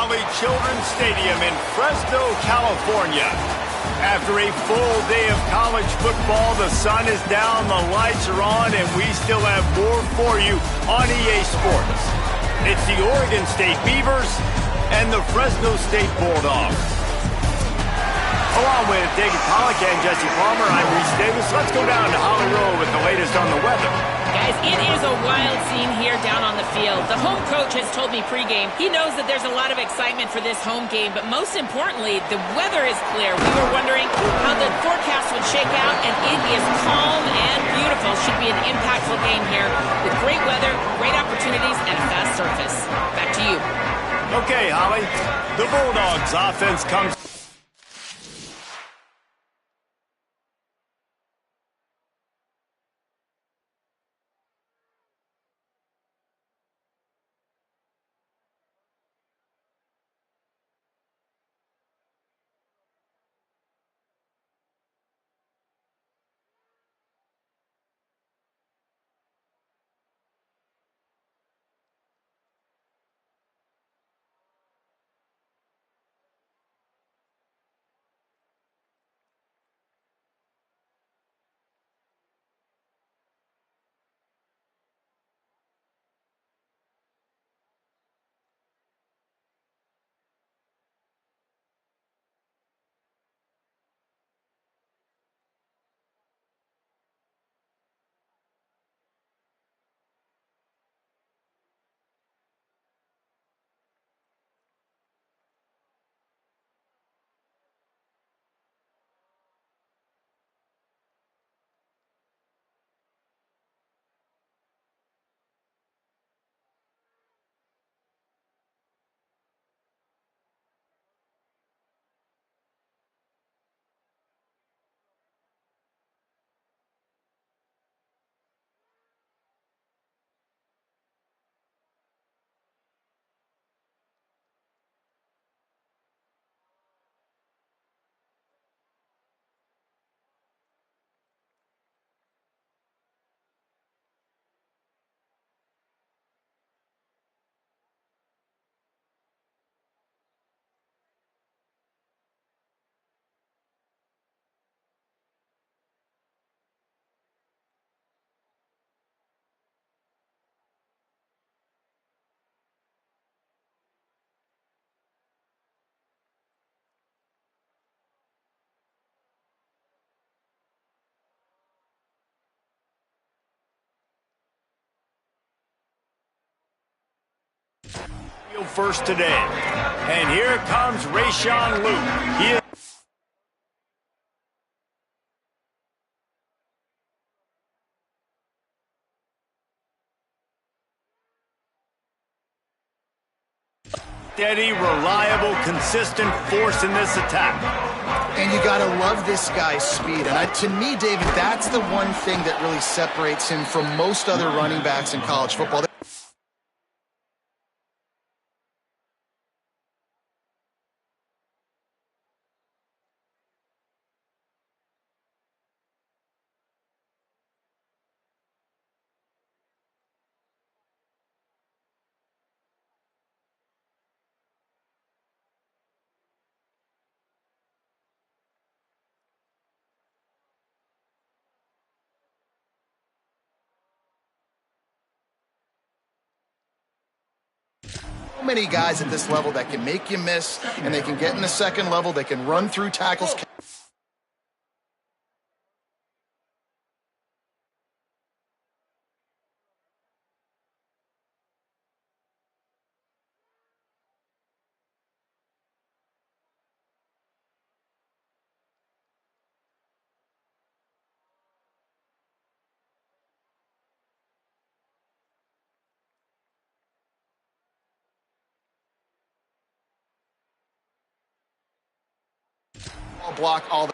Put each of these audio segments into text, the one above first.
Valley Children's Stadium in Fresno, California. After a full day of college football, the sun is down, the lights are on, and we still have more for you on EA Sports. It's the Oregon State Beavers and the Fresno State Bulldogs. Along with David Pollack and Jesse Palmer, I'm Reese Davis. Let's go down to Holly Rowe with the latest on the weather. Guys, it is a wild scene here down on the field. The home coach has told me pregame he knows that there's a lot of excitement for this home game, but most importantly, the weather is clear. We were wondering how the forecast would shake out, and it is calm and beautiful. Should be an impactful game here with great weather, great opportunities, and a fast surface. Back to you. Okay, Holly. The Bulldogs offense comes. First today. And here comes Rayshon Luke. He is steady, reliable, consistent force in this attack. And you got to love this guy's speed. And to me, David, that's the one thing that really separates him from most other running backs in college football. Many guys at this level that can make you miss, and they can get in the second level, they can run through tackles. Block all the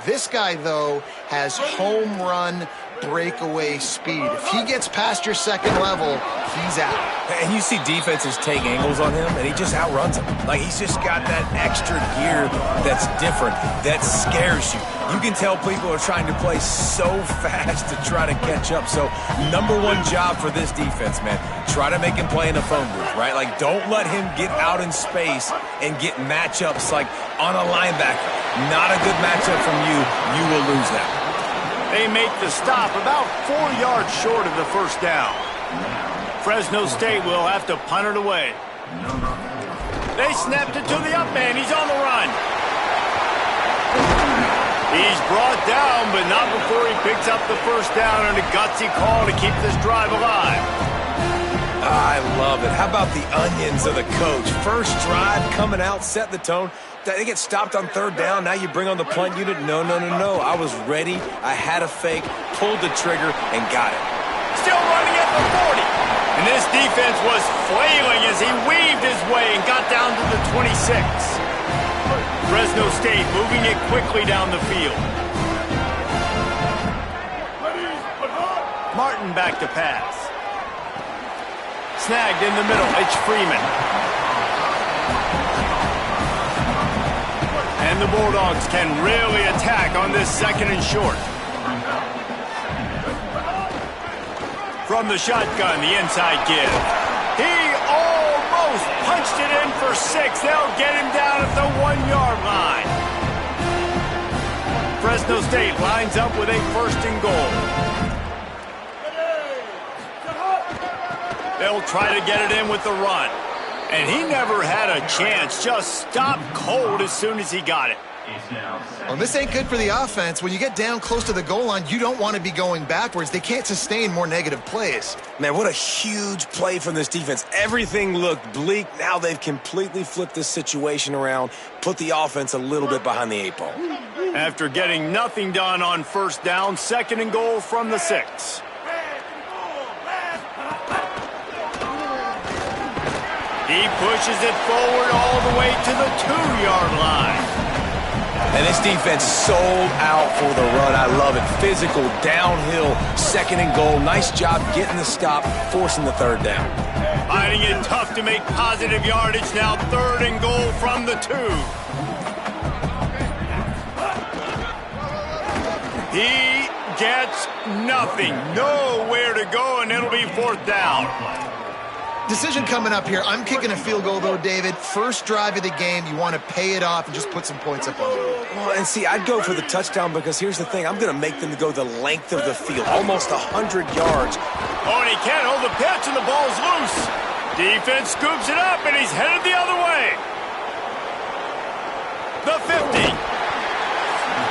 This guy, though, has home run breakaway speed. If he gets past your second level, he's out. And you see defenses take angles on him, and he just outruns them. Like, he's just got that extra gear that's different, that scares you. You can tell people are trying to play so fast to try to catch up. So, number one job for this defense, man, try to make him play in the phone booth, right? Like, don't let him get out in space and get matchups like on a linebacker. Not a good matchup from you. You will lose that. They make the stop about 4 yards short of the first down. Fresno State will have to punt it away. They snapped it to the up man. He's on the run. He's brought down, but not before he picks up the first down and a gutsy call to keep this drive alive. I love it. How about the onions of the coach? First drive, coming out, set the tone. They get stopped on third down. Now you bring on the punt unit. No. I was ready. I had a fake, pulled the trigger, and got it. Still running at the 40. And this defense was flailing as he weaved his way and got down to the 26. Fresno State moving it quickly down the field. Martin back to pass. Snagged in the middle. It's Freeman. And the Bulldogs can really attack on this second and short. From the shotgun, the inside give. He almost punched it in for 6. They'll get him down at the 1-yard line. Fresno State lines up with a first and goal. They'll try to get it in with the run. And he never had a chance. Just stopped cold as soon as he got it. Well, this ain't good for the offense. When you get down close to the goal line, you don't want to be going backwards. They can't sustain more negative plays. Man, what a huge play from this defense. Everything looked bleak. Now they've completely flipped this situation around, put the offense a little bit behind the 8 ball. After getting nothing done on first down, second and goal from the 6. He pushes it forward all the way to the 2-yard line. And this defense sold out for the run. I love it. Physical, downhill, second and goal. Nice job getting the stop, forcing the third down. Finding it tough to make positive yardage. Now third and goal from the 2. He gets nothing. Nowhere to go, and it'll be fourth down. Decision coming up here. I'm kicking a field goal, though, David. First drive of the game, you want to pay it off and just put some points up on the board. Well, and see, I'd go for the touchdown because here's the thing. I'm going to make them go the length of the field, almost 100 yards. Oh, and he can't hold the pitch, and the ball's loose. Defense scoops it up, and he's headed the other way. The 50.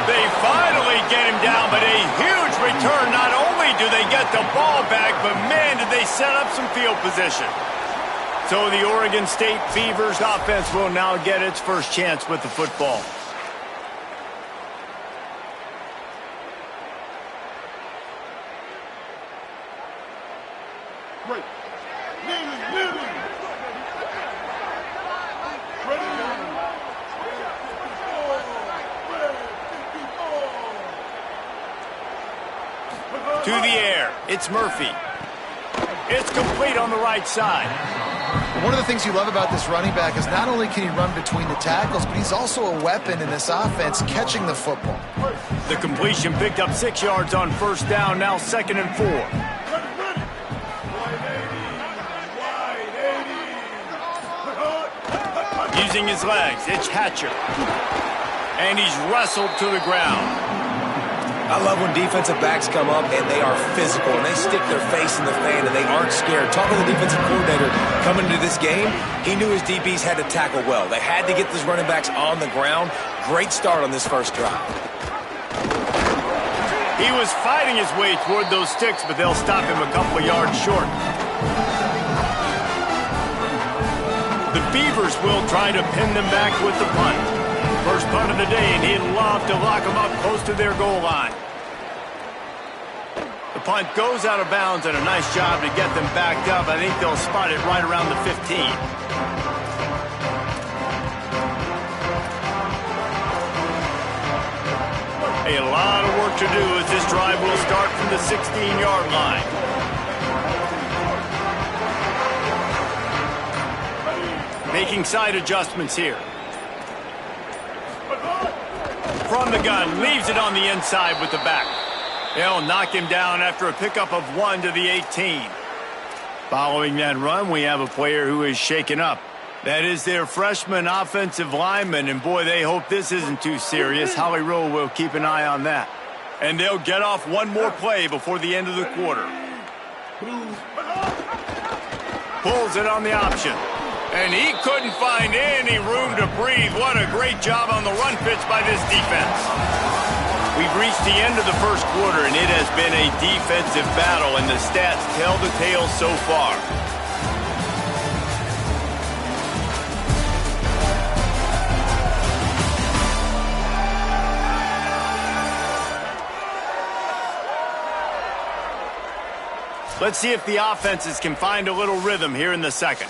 They finally get him down, but a huge return. Not only do they get the ball back, but, man, did they set up some field position. So the Oregon State Beavers offense will now get its first chance with the football. To the air, it's Murphy. It's complete on the right side. One of the things you love about this running back is not only can he run between the tackles, but he's also a weapon in this offense catching the football. The completion picked up 6 yards on first down, now second and 4. Using his legs, it's Hatcher. And he's wrestled to the ground. I love when defensive backs come up and they are physical and they stick their face in the fan and they aren't scared. Talking to the defensive coordinator coming into this game, he knew his DBs had to tackle well. They had to get these running backs on the ground. Great start on this first drive. He was fighting his way toward those sticks, but they'll stop him a couple of yards short. The Beavers will try to pin them back with the punt. First punt of the day, and he'd love to lock them up close to their goal line. The punt goes out of bounds, and a nice job to get them backed up. I think they'll spot it right around the 15. A lot of work to do as this drive will start from the 16-yard line. Making side adjustments here. From the gun, leaves it on the inside with the back. They'll knock him down after a pickup of 1 to the 18. Following that run, we have a player who is shaken up. That is their freshman offensive lineman, and boy, they hope this isn't too serious. Holly Rowe will keep an eye on that. And they'll get off one more play before the end of the quarter. Pulls it on the option. And he couldn't find any room to breathe. What a great job on the run fits by this defense. We've reached the end of the first quarter, and it has been a defensive battle, and the stats tell the tale so far. Let's see if the offenses can find a little rhythm here in the second.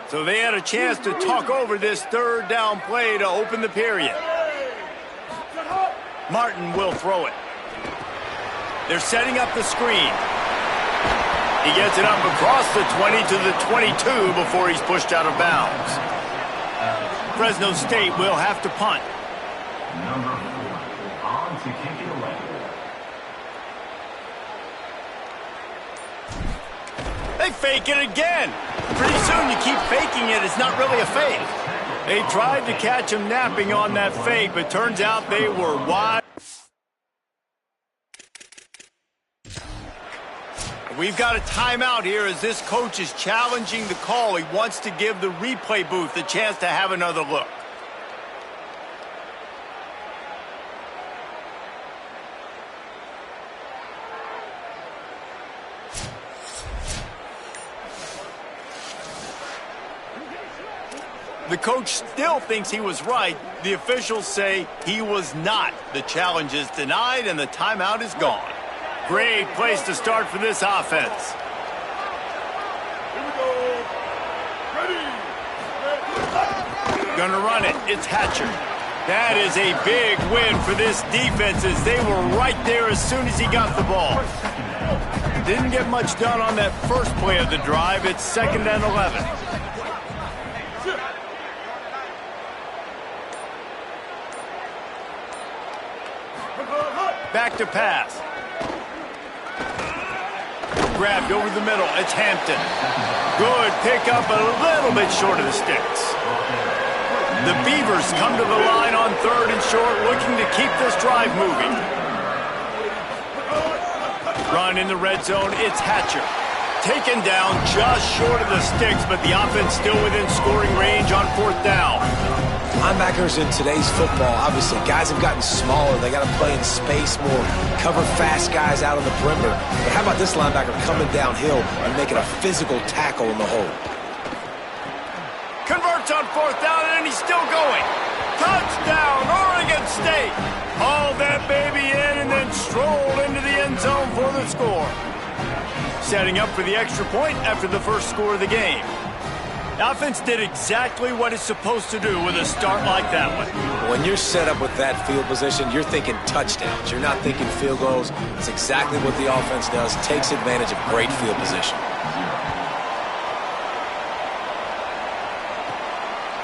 So they had a chance to talk over this third down play to open the period. Martin will throw it. They're setting up the screen. He gets it up across the 20 to the 22 before he's pushed out of bounds. Fresno State will have to punt. Number 4 on to kick it away. They fake it again. Pretty soon you keep faking it. It's not really a fake. They tried to catch him napping on that fake, but turns out they were wide. We've got a timeout here as this coach is challenging the call. He wants to give the replay booth a chance to have another look. The coach still thinks he was right. The officials say he was not. The challenge is denied and the timeout is gone. Great place to start for this offense. Here we go. Ready. Gonna run it. It's Hatcher. That is a big win for this defense as they were right there as soon as he got the ball. Didn't get much done on that first play of the drive. It's 2nd and 11. Back to pass. Grabbed over the middle. It's Hampton. Good pickup, a little bit short of the sticks. The Beavers come to the line on 3rd and short, looking to keep this drive moving. Run in the red zone. It's Hatcher. Taken down just short of the sticks, but the offense still within scoring range on 4th down. Linebackers in today's football, obviously, guys have gotten smaller. They got to play in space more, cover fast guys out on the perimeter. But how about this linebacker coming downhill and making a physical tackle in the hole? Converts on 4th down, and he's still going. Touchdown, Oregon State. Hauled that baby in and then strolled into the end zone for the score. Setting up for the extra point after the first score of the game. The offense did exactly what it's supposed to do with a start like that one. When you're set up with that field position, you're thinking touchdowns. You're not thinking field goals. It's exactly what the offense does. Takes advantage of great field position.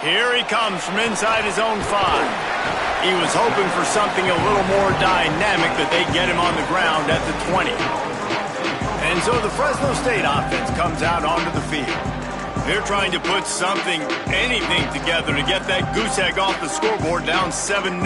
Here he comes from inside his own 5. He was hoping for something a little more dynamic that they'd get him on the ground at the 20. And so the Fresno State offense comes out onto the field. They're trying to put something, anything together to get that goose egg off the scoreboard down 7-0.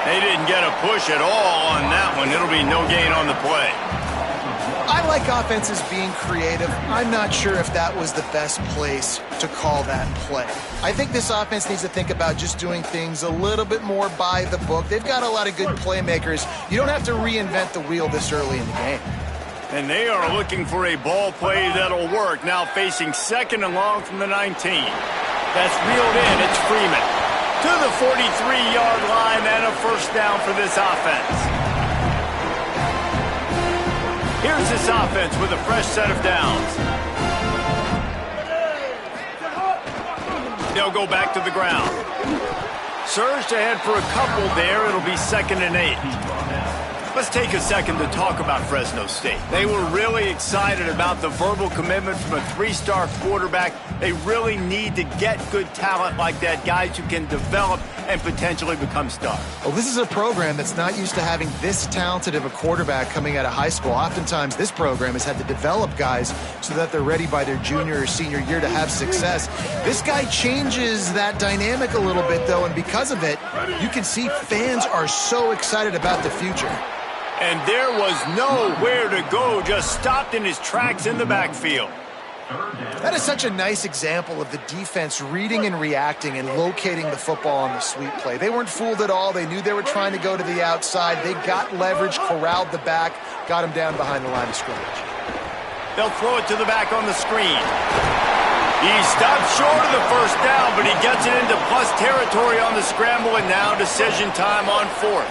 They didn't get a push at all on that one. It'll be no gain on the play. I like offenses being creative. I'm not sure if that was the best place to call that play. I think this offense needs to think about just doing things a little bit more by the book. They've got a lot of good playmakers. You don't have to reinvent the wheel this early in the game. And they are looking for a ball play that'll work. Now facing 2nd and long from the 19. That's reeled in. It's Freeman. To the 43-yard line and a first down for this offense. Here's this offense with a fresh set of downs. They'll go back to the ground. Surged ahead for a couple there. It'll be 2nd and 8. Let's take a second to talk about Fresno State. They were really excited about the verbal commitment from a 3-star quarterback. They really need to get good talent like that, guys who can develop and potentially become stars. Well, this is a program that's not used to having this talented of a quarterback coming out of high school. Oftentimes, this program has had to develop guys so that they're ready by their junior or senior year to have success. This guy changes that dynamic a little bit, though, and because of it, you can see fans are so excited about the future. And there was nowhere to go, just stopped in his tracks in the backfield. That is such a nice example of the defense reading and reacting and locating the football on the sweep play. They weren't fooled at all. They knew they were trying to go to the outside. They got leverage, corralled the back, got him down behind the line of scrimmage. They'll throw it to the back on the screen. He stops short of the first down, but he gets it into plus territory on the scramble, and now decision time on 4th.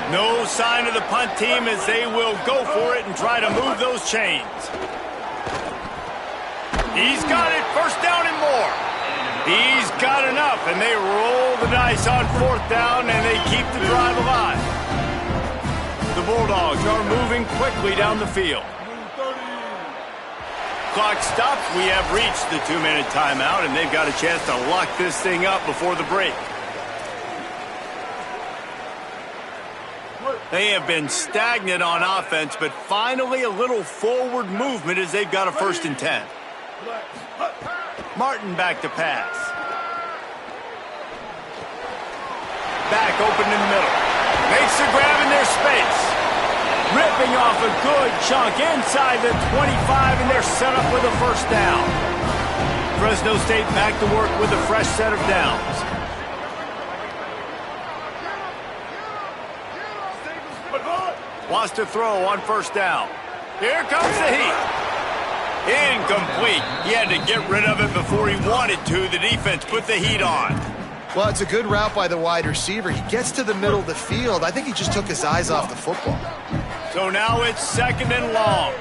No sign of the punt team as they will go for it and try to move those chains. He's got it, first down and more. He's got enough, and they roll the dice on 4th down, and they keep the drive alive. The Bulldogs are moving quickly down the field. Clock stops. We have reached the 2-minute timeout, and they've got a chance to lock this thing up before the break. They have been stagnant on offense, but finally a little forward movement as they've got a 1st and 10. Martin back to pass. Back open in the middle. Makes the grab in their space. Ripping off a good chunk inside the 25, and they're set up with a first down. Fresno State back to work with a fresh set of downs. Wants to throw on first down. Here comes the heat. Incomplete. He had to get rid of it before he wanted to. The defense put the heat on. Well, it's a good route by the wide receiver. He gets to the middle of the field. I think he just took his eyes off the football. So now it's 2nd and long.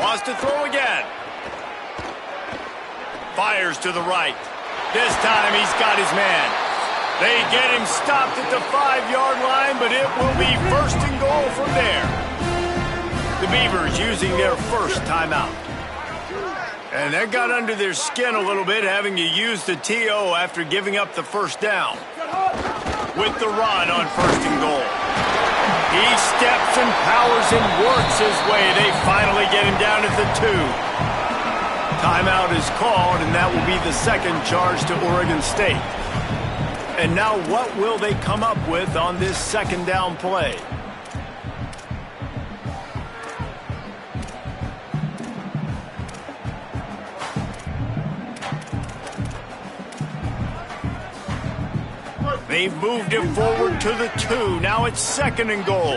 Wants to throw again. Fires to the right. This time he's got his man. They get him stopped at the 5-yard line, but it will be 1st and goal from there. The Beavers using their first timeout. And that got under their skin a little bit, having to use the TO after giving up the first down. With the run on 1st and goal. He steps and powers and works his way. They finally get him down at the 2. Timeout is called, and that will be the 2nd charge to Oregon State. And now what will they come up with on this 2nd down play? They've moved it forward to the 2. Now it's 2nd and goal.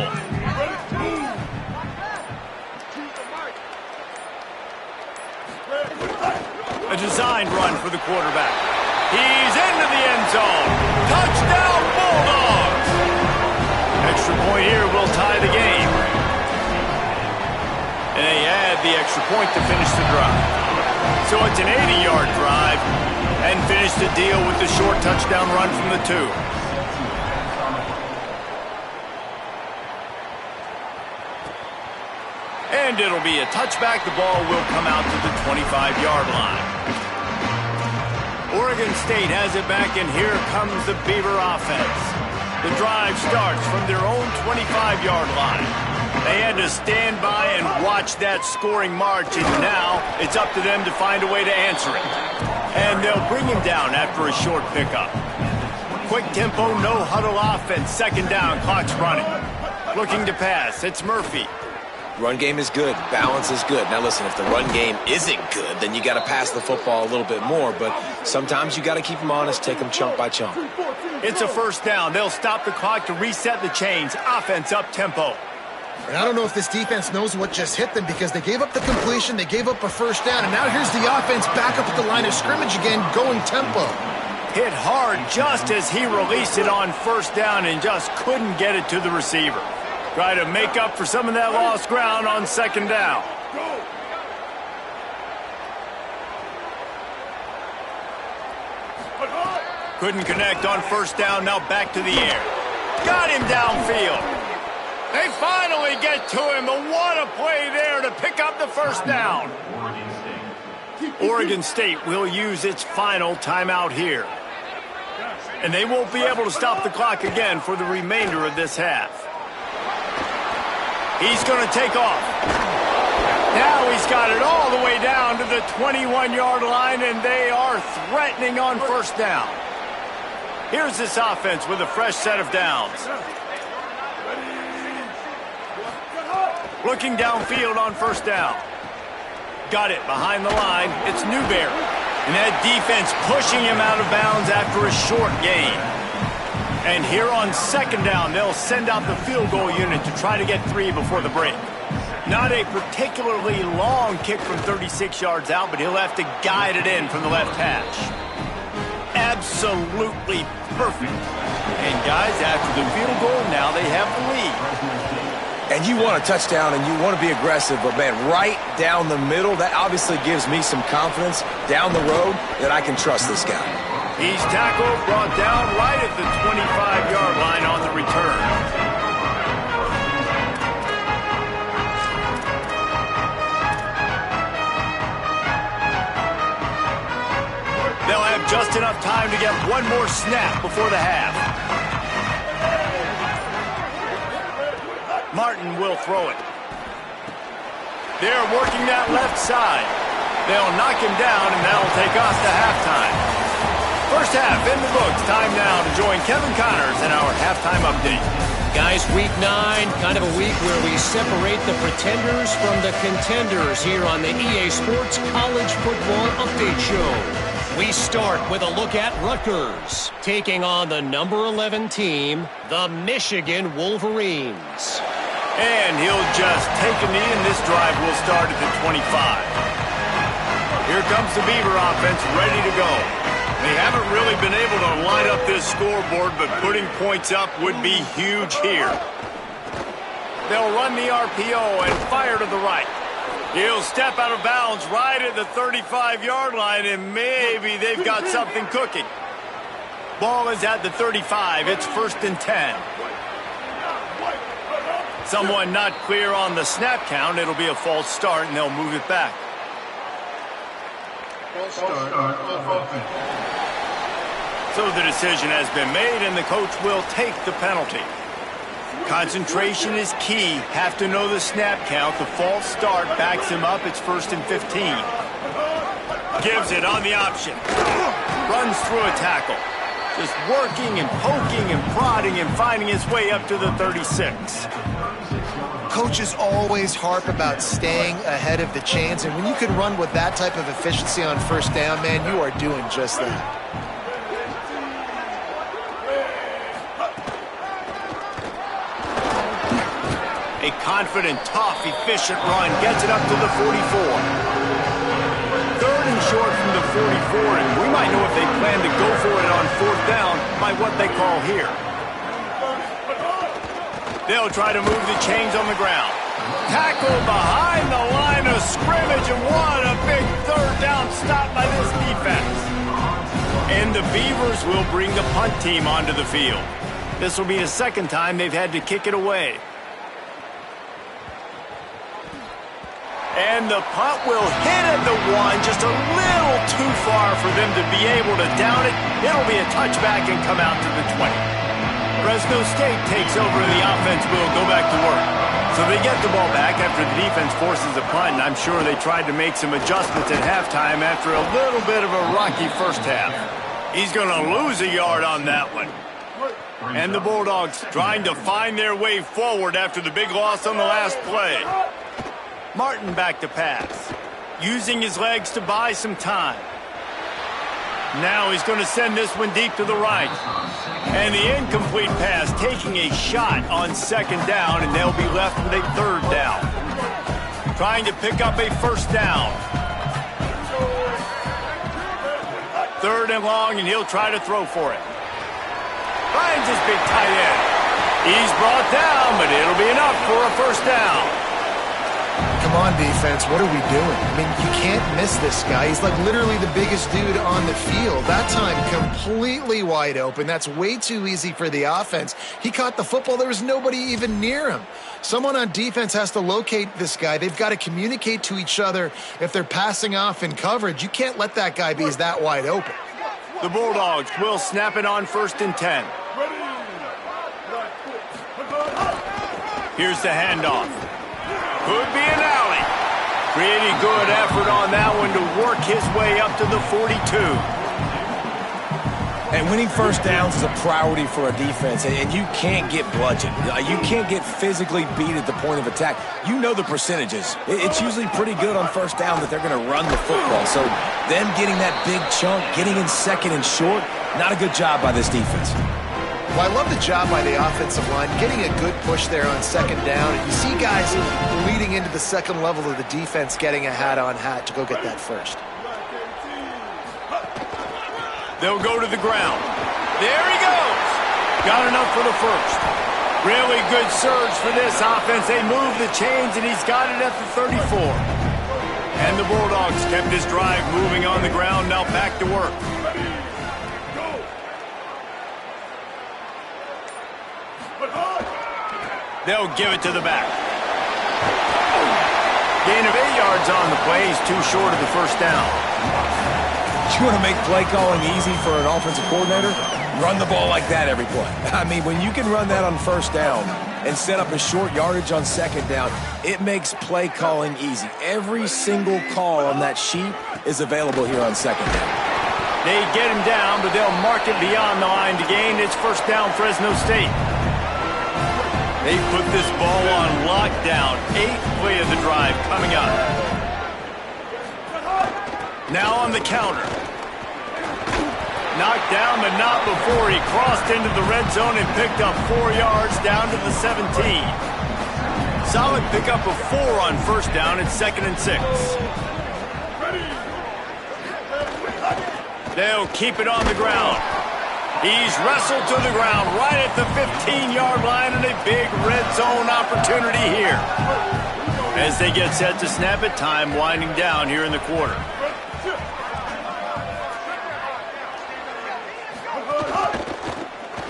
A designed run for the quarterback. He's into the end zone. Touchdown, Bulldogs! Extra point here will tie the game. And they add the extra point to finish the drive. So it's an 80-yard drive and finish the deal with the short touchdown run from the 2. And it'll be a touchback. The ball will come out to the 25-yard line. Oregon State has it back, and here comes the Beaver offense. The drive starts from their own 25-yard line. They had to stand by and watch that scoring march, and now it's up to them to find a way to answer it. And they'll bring him down after a short pickup. Quick tempo, no huddle offense. 2nd down, clock's running. Looking to pass, it's Murphy. Run game is good. Balance is good. Now listen, if the run game isn't good, then you got to pass the football a little bit more. But sometimes you got to keep them honest, take them chunk by chunk. It's a first down. They'll stop the clock to reset the chains. Offense up tempo. And I don't know if this defense knows what just hit them because they gave up the completion, they gave up a first down, and now here's the offense back up at the line of scrimmage again, going tempo. Hit hard just as he released it on first down and just couldn't get it to the receiver. Try to make up for some of that lost ground on second down. Couldn't connect on first down, now back to the air. Got him downfield. They finally get to him, but what a play there to pick up the first down. Oregon State will use its final timeout here. And they won't be able to stop the clock again for the remainder of this half. He's going to take off. Now he's got it all the way down to the 21-yard line, and they are threatening on first down. Here's this offense with a fresh set of downs. Looking downfield on first down. Got it behind the line. It's Newberry. And that defense pushing him out of bounds after a short gain. And here on second down, they'll send out the field goal unit to try to get 3 before the break. Not a particularly long kick from 36 yards out, but he'll have to guide it in from the left hash. Absolutely perfect. And guys, after the field goal, now they have the lead. And you want a touchdown and you want to be aggressive, but man, right down the middle, that obviously gives me some confidence down the road that I can trust this guy. He's tackled, brought down right at the 25-yard line on the return. They'll have just enough time to get one more snap before the half. Martin will throw it. They're working that left side. They'll knock him down, and that'll take us to halftime. First half in the books. Time now to join Kevin Connors in our halftime update. Guys, week 9, kind of a week where we separate the pretenders from the contenders here on the EA Sports College Football Update Show. We start with a look at Rutgers, taking on the number 11 team, the Michigan Wolverines. And he'll just take a knee, and this drive will start at the 25. Here comes the Beaver offense ready to go. They haven't really been able to line up this scoreboard, but putting points up would be huge here. They'll run the RPO and fire to the right. He'll step out of bounds right at the 35-yard line, and maybe they've got something cooking. Ball is at the 35. It's 1st and 10. Someone not clear on the snap count. It'll be a false start, and they'll move it back. So the decision has been made, and the coach will take the penalty. Concentration is key. Have to know the snap count. The false start backs him up. It's 1st and 15. Gives it on the option. Runs through a tackle. Just working and poking and prodding and finding his way up to the 36. Coaches always harp about staying ahead of the chains, and when you can run with that type of efficiency on first down, man, you are doing just that. A confident, tough, efficient run gets it up to the 44. 3rd and short from the 44, and we might know if they plan to go for it on 4th down by what they call here. They'll try to move the chains on the ground. Tackled behind the line of scrimmage, and what a big 3rd down stop by this defense. And the Beavers will bring the punt team onto the field. This will be the 2nd time they've had to kick it away. And the punt will hit at the 1, just a little too far for them to be able to down it. It'll be a touchback and come out to the 20. Fresno State takes over and the offense will go back to work. So they get the ball back after the defense forces a punt, and I'm sure they tried to make some adjustments at halftime after a little bit of a rocky first half. He's going to lose a yard on that one. And the Bulldogs trying to find their way forward after the big loss on the last play. Martin back to pass, using his legs to buy some time. Now he's going to send this one deep to the right. And the incomplete pass taking a shot on second down, and they'll be left with a third down. Trying to pick up a first down. Third and long, and he'll try to throw for it. Finds his big tight end. He's brought down, but it'll be enough for a first down. Come on, defense. What are we doing? I mean, you can't miss this guy. He's like literally the biggest dude on the field. That time, completely wide open. That's way too easy for the offense. He caught the football. There was nobody even near him. Someone on defense has to locate this guy. They've got to communicate to each other if they're passing off in coverage. You can't let that guy be that wide open. The Bulldogs will snap it on 1st and 10. Here's the handoff. Could be an alley. Pretty good effort on that one to work his way up to the 42. And winning first downs is a priority for a defense, and you can't get bludgeoned. You can't get physically beat at the point of attack. You know the percentages. It's usually pretty good on first down that they're going to run the football. So them getting that big chunk, getting in second and short, not a good job by this defense. Well, I love the job by the offensive line, getting a good push there on second down. And you see guys leading into the second level of the defense getting a hat-on-hat to go get that first. They'll go to the ground. There he goes. Got enough for the first. Really good surge for this offense. They move the chains, and he's got it at the 34. And the Bulldogs kept this drive moving on the ground. Now back to work. They'll give it to the back. Gain of 8 yards on the play. He's too short of the first down. You want to make play calling easy for an offensive coordinator? Run the ball like that every play. I mean, when you can run that on first down and set up a short yardage on second down, it makes play calling easy. Every single call on that sheet is available here on second down. They get him down, but they'll mark it beyond the line to gain. It's first down, Fresno State. They put this ball on lockdown. 8th play of the drive coming up. Now on the counter. Knocked down, but not before he crossed into the red zone and picked up 4 yards down to the 17. Solid pickup of 4 on first down at 2nd and 6. They'll keep it on the ground. He's wrestled to the ground right at the 15-yard line, and a big red zone opportunity here. As they get set to snap it, time winding down here in the quarter.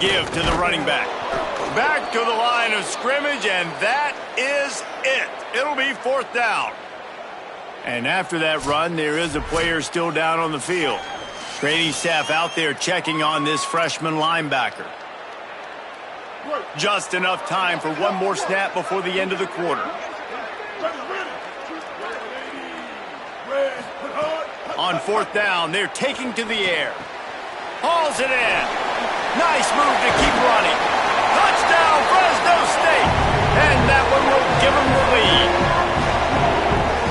Give to the running back. Back to the line of scrimmage, and that is it. It'll be 4th down. And after that run, there is a player still down on the field. Training staff out there checking on this freshman linebacker. Just enough time for one more snap before the end of the quarter. On 4th down, they're taking to the air. Hauls it in. Nice move to keep running. Touchdown, Fresno State. And that one will give them the lead.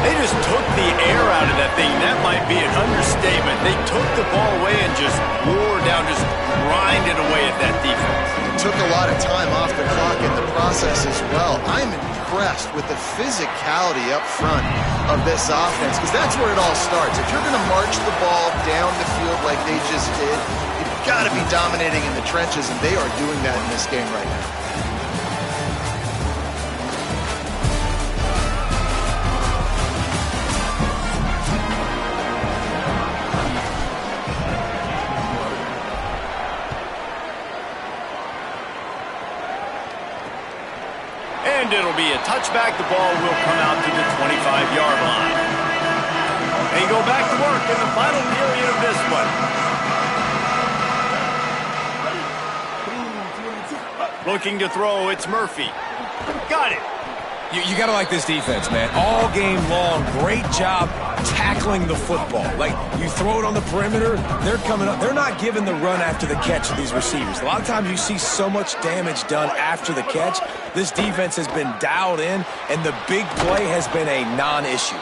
They just took the air out of that thing. That might be an understatement. They took the ball away and just wore down, just grinded away at that defense. Took a lot of time off the clock in the process as well. I'm impressed with the physicality up front of this offense, because that's where it all starts. If you're going to march the ball down the field like they just did, you've got to be dominating in the trenches, and they are doing that in this game right now. And it'll be a touchback. The ball will come out to the 25-yard line. They go back to work in the final period of this one. Looking to throw, it's Murphy. Got it. You got to like this defense, man. All game long, great job tackling the football. Like, you throw it on the perimeter, they're coming up. They're not giving the run after the catch to these receivers. A lot of times you see so much damage done after the catch. This defense has been dialed in, and the big play has been a non-issue.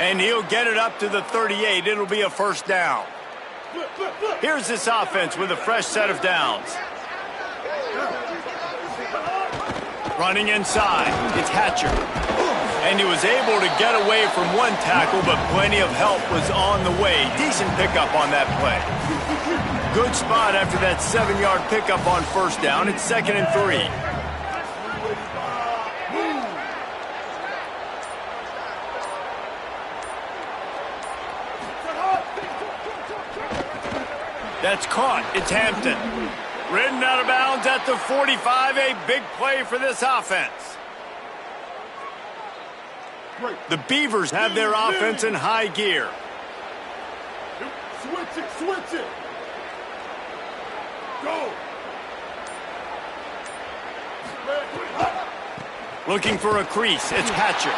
And he'll get it up to the 38. It'll be a first down. Here's this offense with a fresh set of downs. Running inside, it's Hatcher. And he was able to get away from one tackle, but plenty of help was on the way. Decent pickup on that play. Good spot after that 7-yard pickup on first down. It's 2nd and 3. That's caught. It's Hampton. Ridden out of bounds at the 45. A big play for this offense. The Beavers have their offense in high gear. Switch it. Go. Looking for a crease. It's Hatcher.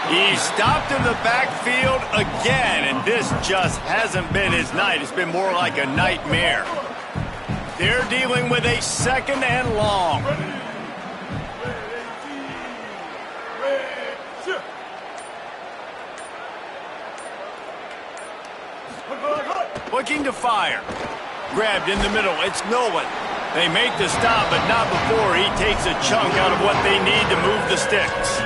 He stopped in the backfield again, and this just hasn't been his night. It's been more like a nightmare. They're dealing with a 2nd and long. Looking to fire. Grabbed in the middle. It's Nolan. They make the stop, but not before he takes a chunk out of what they need to move the sticks.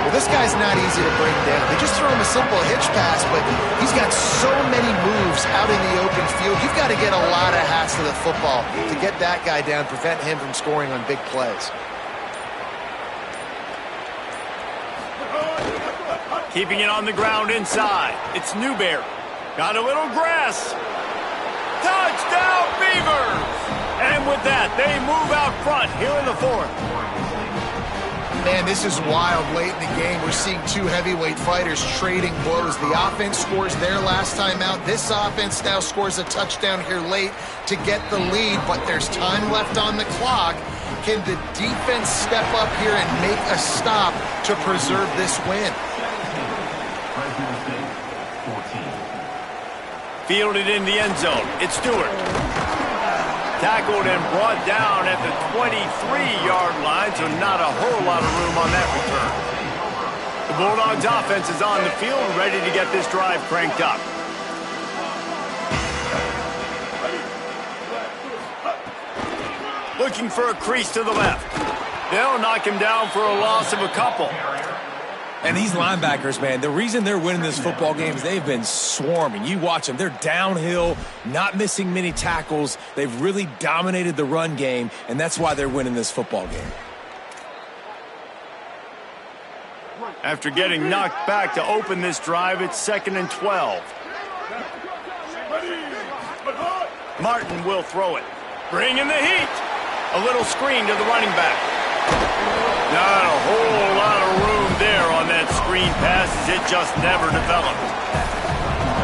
Well, this guy's not easy to bring down. They just throw him a simple hitch pass, but he's got so many moves out in the open field. You've got to get a lot of hats to the football to get that guy down, prevent him from scoring on big plays. Keeping it on the ground inside. It's Newberry. Got a little grass. Touchdown, Beavers! And with that, they move out front here in the 4th. Man, this is wild late in the game. We're seeing two heavyweight fighters trading blows. The offense scores their last time out. This offense now scores a touchdown here late to get the lead, but there's time left on the clock. Can the defense step up here and make a stop to preserve this win? Fielded in the end zone. It's Stewart. Tackled and brought down at the 23-yard line, so not a whole lot of room on that return. The Bulldogs offense is on the field, ready to get this drive cranked up. Looking for a crease to the left. They'll knock him down for a loss of a couple. And these linebackers, man, the reason they're winning this football game is they've been swarming. You watch them. They're downhill, not missing many tackles. They've really dominated the run game, and that's why they're winning this football game. After getting knocked back to open this drive, it's 2nd and 12. Martin will throw it. Bring in the heat. A little screen to the running back. Not a whole lot of room there on that screen pass as it just never developed.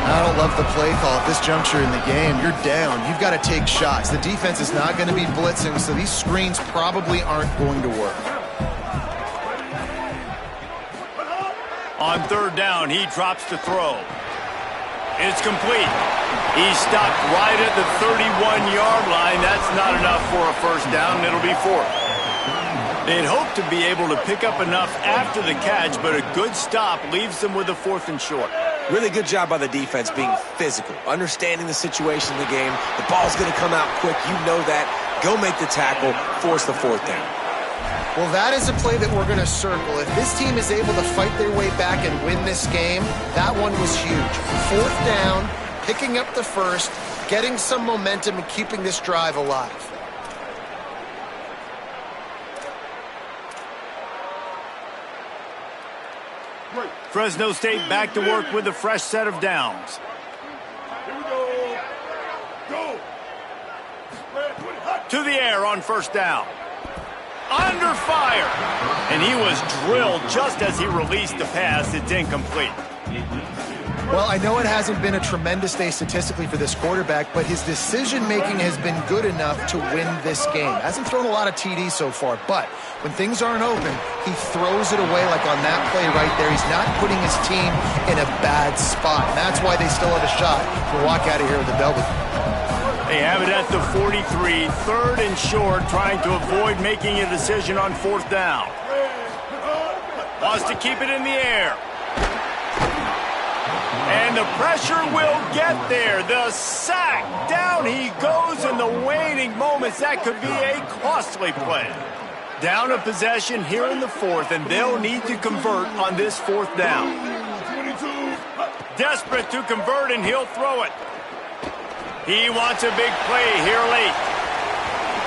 I don't love the play call at this juncture in the game. You're down. You've got to take shots. The defense is not going to be blitzing, so these screens probably aren't going to work. On 3rd down, he drops to throw. It's complete. He stopped right at the 31-yard line. That's not enough for a first down, and it'll be 4th. They'd hope to be able to pick up enough after the catch, but a good stop leaves them with a 4th and short. Really good job by the defense being physical, understanding the situation in the game. The ball's going to come out quick. You know that. Go make the tackle, force the 4th down. Well, that is a play that we're going to circle. If this team is able to fight their way back and win this game, that one was huge. 4th down, picking up the first, getting some momentum and keeping this drive alive. Fresno State back to work with a fresh set of downs. Here we go. Go. To the air on first down. Under fire. And he was drilled just as he released the pass. It's incomplete. Well, I know it hasn't been a tremendous day statistically for this quarterback, but his decision-making has been good enough to win this game. Hasn't thrown a lot of TDs so far, but when things aren't open, he throws it away like on that play right there. He's not putting his team in a bad spot. And that's why they still have a shot to walk out of here with a W. They have it at the 43, 3rd and short, trying to avoid making a decision on 4th down. Wants to keep it in the air. And and the pressure will get there. The sack. Down he goes in the waning moments. That could be a costly play. Down a possession here in the fourth, and they'll need to convert on this fourth down. Desperate to convert, and he'll throw it. He wants a big play here late.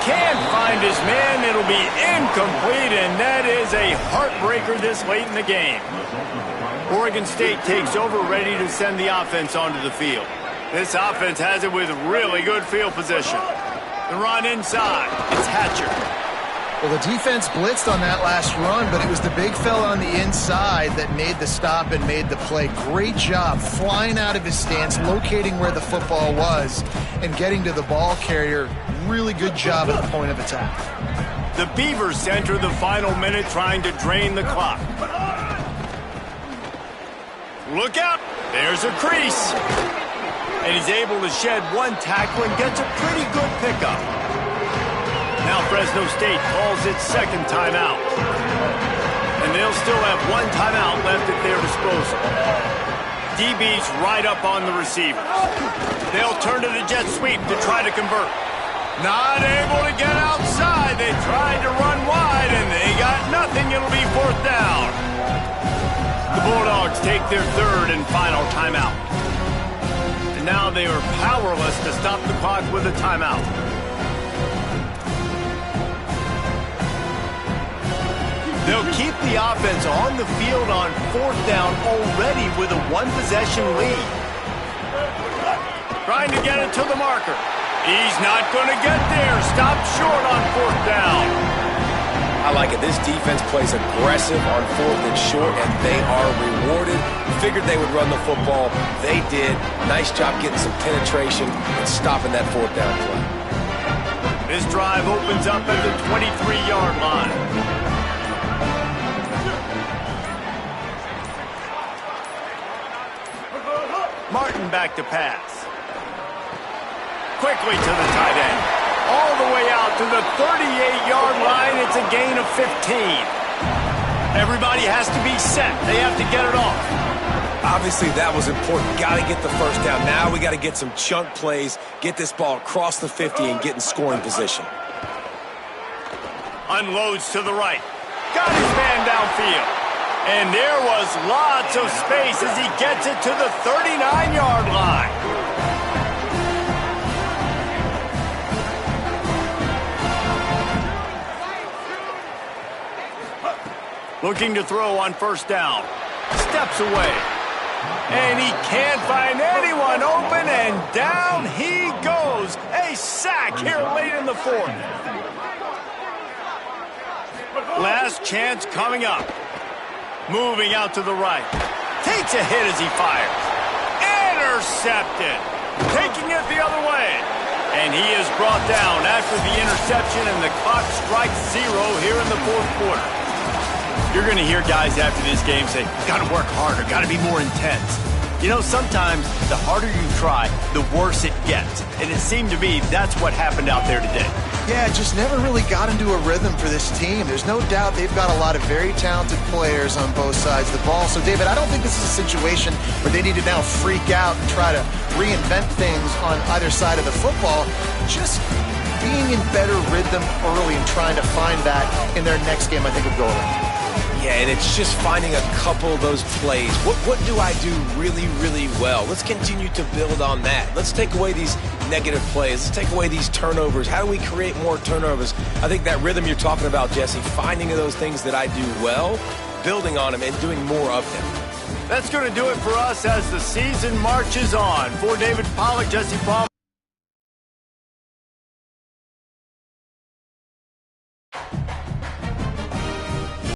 Can't find his man. It'll be incomplete, and that is a heartbreaker this late in the game. Oregon State takes over, ready to send the offense onto the field. This offense has it with really good field position. The run inside. It's Hatcher. Well, the defense blitzed on that last run, but it was the big fella on the inside that made the stop and made the play. Great job flying out of his stance, locating where the football was, and getting to the ball carrier. Really good job at the point of attack. The Beavers enter the final minute trying to drain the clock. Look out. There's a crease. And he's able to shed one tackle and gets a pretty good pickup. Now Fresno State calls its second timeout. And they'll still have one timeout left at their disposal. DB's right up on the receivers. They'll turn to the jet sweep to try to convert. Not able to get outside. They tried to run wide, and they got nothing. It'll be fourth down. The Bulldogs take their third and final timeout. And now they are powerless to stop the clock with a timeout. They'll keep the offense on the field on fourth down already with a one-possession lead. Trying to get it to the marker. He's not going to get there. Stopped short on fourth down. I like it. This defense plays aggressive on fourth and short, and they are rewarded. Figured they would run the football. They did. Nice job getting some penetration and stopping that fourth down play. This drive opens up at the 23-yard line. Martin back to pass. Quickly to the tight end. All the way out to the 38-yard line. It's a gain of 15. Everybody has to be set. They have to get it off. Obviously, that was important. Got to get the first down. Now we got to get some chunk plays, get this ball across the 50 and get in scoring position. Unloads to the right. Got his man downfield. And there was lots of space as he gets it to the 39-yard line. Looking to throw on first down. Steps away. And he can't find anyone open, and down he goes. A sack here late in the fourth. Last chance coming up. Moving out to the right. Takes a hit as he fires. Intercepted. Taking it the other way. And he is brought down after the interception, and the clock strikes zero here in the fourth quarter. You're going to hear guys after this game say, got to work harder, got to be more intense. You know, sometimes the harder you try, the worse it gets. And it seemed to me that's what happened out there today. Yeah, just never really got into a rhythm for this team. There's no doubt they've got a lot of very talented players on both sides of the ball. So, David, I don't think this is a situation where they need to now freak out and try to reinvent things on either side of the football. Just being in better rhythm early and trying to find that in their next game, I think, will go around. Yeah, and it's just finding a couple of those plays. What do I do really, really well? Let's continue to build on that. Let's take away these negative plays. Let's take away these turnovers. How do we create more turnovers? I think that rhythm you're talking about, Jesse, finding those things that I do well, building on them, and doing more of them. That's going to do it for us as the season marches on. For David Pollack, Jesse Palmer.